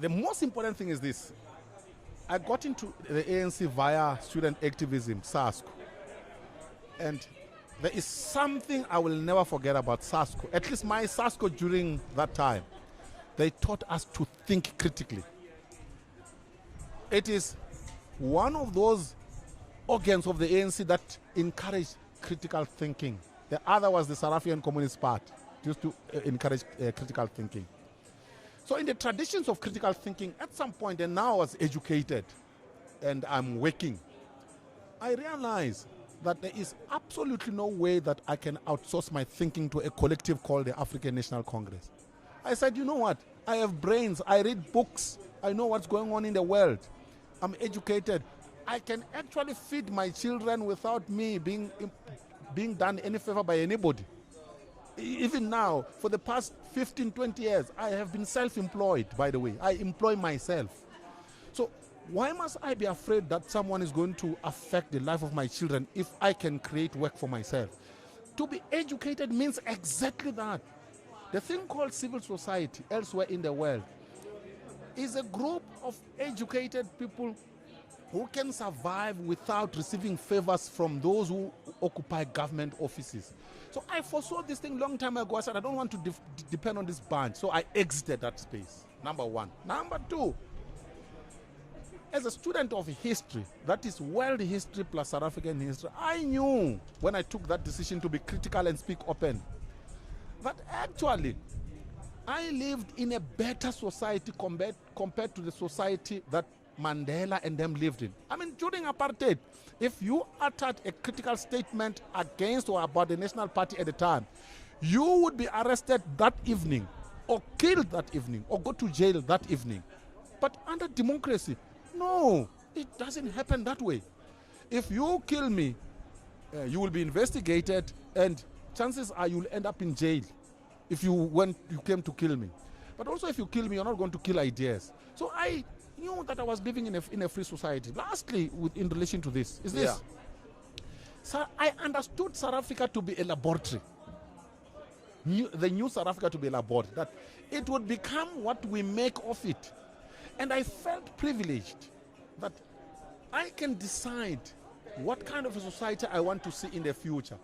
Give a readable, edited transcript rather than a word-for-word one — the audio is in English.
the most important thing is this. I got into the ANC via student activism, SASCO. And there is something I will never forget about SASCO. At least my SASCO during that time. They taught us to think critically. It is one of those organs of the ANC that encourage critical thinking. The other was the South African Communist Party, used to encourage critical thinking. So in the traditions of critical thinking, at some point, and now I was educated and I'm working, I realized that there is absolutely no way that I can outsource my thinking to a collective called the African National Congress. I said, you know what? I have brains. I read books. I know what's going on in the world. I'm educated. I can actually feed my children without me being done any favor by anybody. Even now, for the past 15, 20 years, I have been self-employed, by the way. I employ myself. So why must I be afraid that someone is going to affect the life of my children if I can create work for myself? To be educated means exactly that. The thing called civil society elsewhere in the world is a group of educated people who can survive without receiving favors from those who occupy government offices. So I foresaw this thing long time ago. I said, I don't want to depend on this bunch. So I exited that space, number one. Number two, as a student of history, that is world history plus South African history, I knew when I took that decision to be critical and speak open, that actually I lived in a better society compared to the society that Mandela and them lived in. I mean, during apartheid, if you uttered a critical statement against or about the National Party at the time, you would be arrested that evening, or killed that evening, or go to jail that evening. But under democracy, no, it doesn't happen that way. If you kill me, you will be investigated, and chances are you'll end up in jail if you came to kill me. But also, if you kill me, you're not going to kill ideas. So I knew that I was living in a free society. Lastly, in relation to this, is this. Yeah. So I understood South Africa to be a laboratory. The new South Africa to be a laboratory. That it would become what we make of it. And I felt privileged that I can decide what kind of a society I want to see in the future.